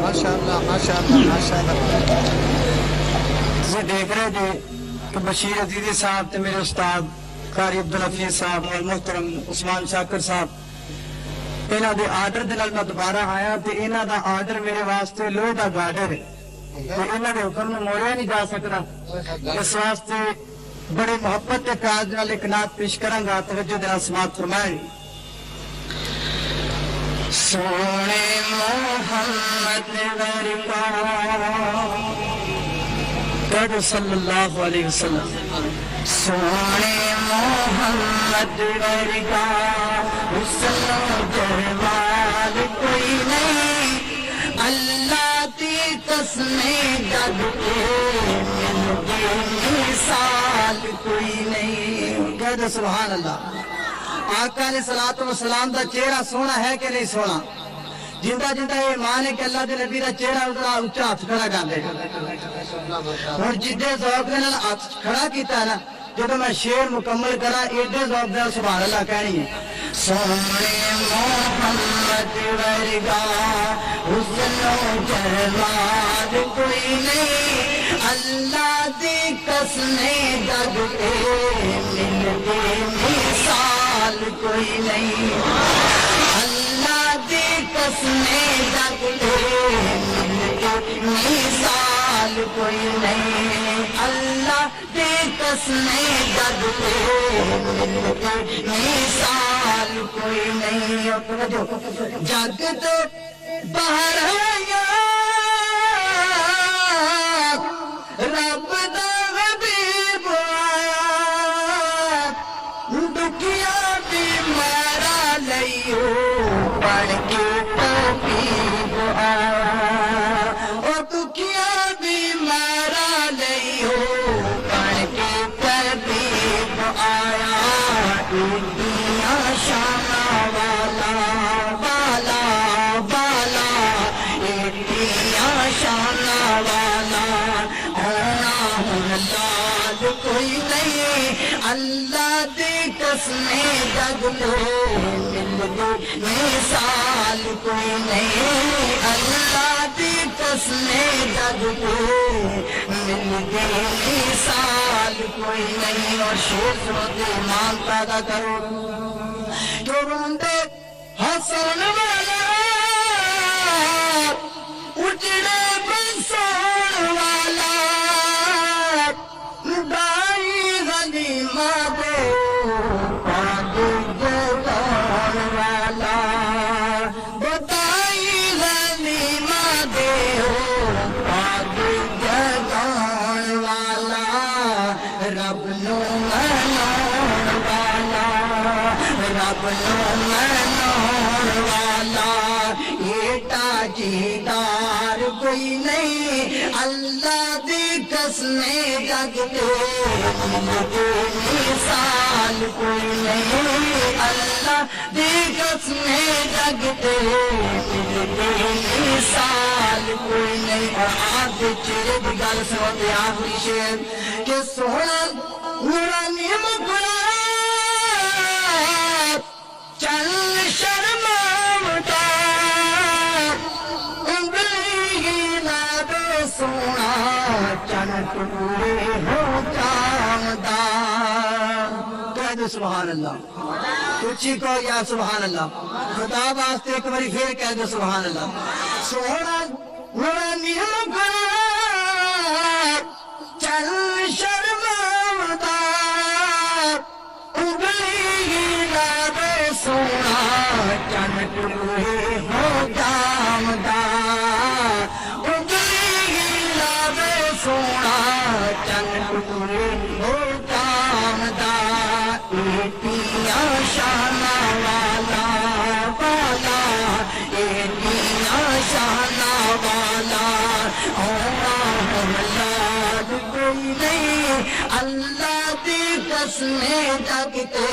ماشاءاللہ ماشاءاللہ ماشاءاللہ. تسی دیکھ رہے جی کہ بشیر عزیزی صاحب تے میرے استاد قاری عبدالحفیظ صاحب اور محترم عثمان شاکر صاحب انہاں دے آرڈر دے نال میں دوبارہ آیا تے انہاں دا آرڈر میرے واسطے لوہے دا گارڈر ہے تے انہاں دے حکم نوں موڑیا نہیں جا سکدا. اس واسطے بڑے محبت تے پیار نال ایک نعت پیش کراں گا. توجہ دے نال سماعت فرمائیں. سونے محمد ورگا کہو صلی اللہ علیہ وسلم. سونے محمد ورگا حسن و جمال کوئی نہیں. اللہ دی قسم جگ کے ملتی مثال کوئی نہیں. کہہ دو سبحان اللہ. آقا علیہ الصلوۃ والسلام دا چہرہ سونا ہے کہ نہیں سونا؟ جندہ جندہ یہ ایمان ہے کہ اللہ دے نبی دا چہرہ ادھر اونچا ہاتھ کھڑا کر دے. اور جدے ذوق دے نال ہاتھ کھڑا کیتا ہے نا جب میں شعر مکمل کرا ایڈے ذوق دے سبحان اللہ کہنی ہے. سونے محمد ورگا حسن و جمال کوئی نہیں. اللہ دی قسم جگ کے ملتی مثال کوئی نہیں. اللہ دی قسم جگ کے ملتی مثال کوئی نہیں. اللہ دی قسم جگ کے ملتی مثال کوئی نہیں. جگ تو باہر ہے رب دا حبیب آیا. دکھیا بیمارا لئیو بن کے طبیب آیا. اور دکھیا بیمارا لئیو بن کے طبیب آیا. ایڈیاں شاناں والا بالا بالا ایڈیاں شاناں والا لال کوئی نہیں. اللہ دی قسم جگ لو ملتی مثال کوئی نہیں. اللہ دی قسم جگ لو ملتی مثال کوئی نہیں. اور شیر سنتے ایمان پیدا کرو جو روندے حسن والا اجڑے بسان والا دائی غنیمہ دے پاک جگان والا. دائی غنیمہ دے پاک جگان والا. رب نو منان والا رب نو منان والا. ایٹا جیدار کوئی نہیں. اللہ دی قسم جگ کے ملتی مثال کوئی نہیں. اللہ دی قسم جگ کے ملتی مثال کوئی نہیں. اور آپ دے چہرے دی گل سنتے آخری شعر کہ سونا نورانی مکھڑا چل شرماوتا سونا چن ٹورے ہو جامدا. کہہ دو سبحان اللہ. اچھی کو یا سبحان اللہ. خدا واسطے ایک باری پھر کہہ دو سبحان اللہ. سونا نورانی مکھڑا چل شرماوتا انگلی لا دے سونا چن ٹورے ہو جامدا. سونا چن ٹورے ہو جامدا. ایڈیاں شاناں والا بالا ایڈیاں شاناں والا. لال کوئی نہیں. اللہ دی قسم جگ تے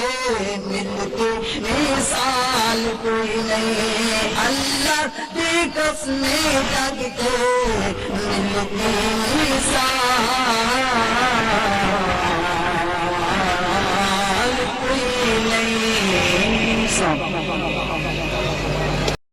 ملتی مثال کوئی نہیں. اللہ دی قسم جگ تے ملتی مثال کوئی نہیں.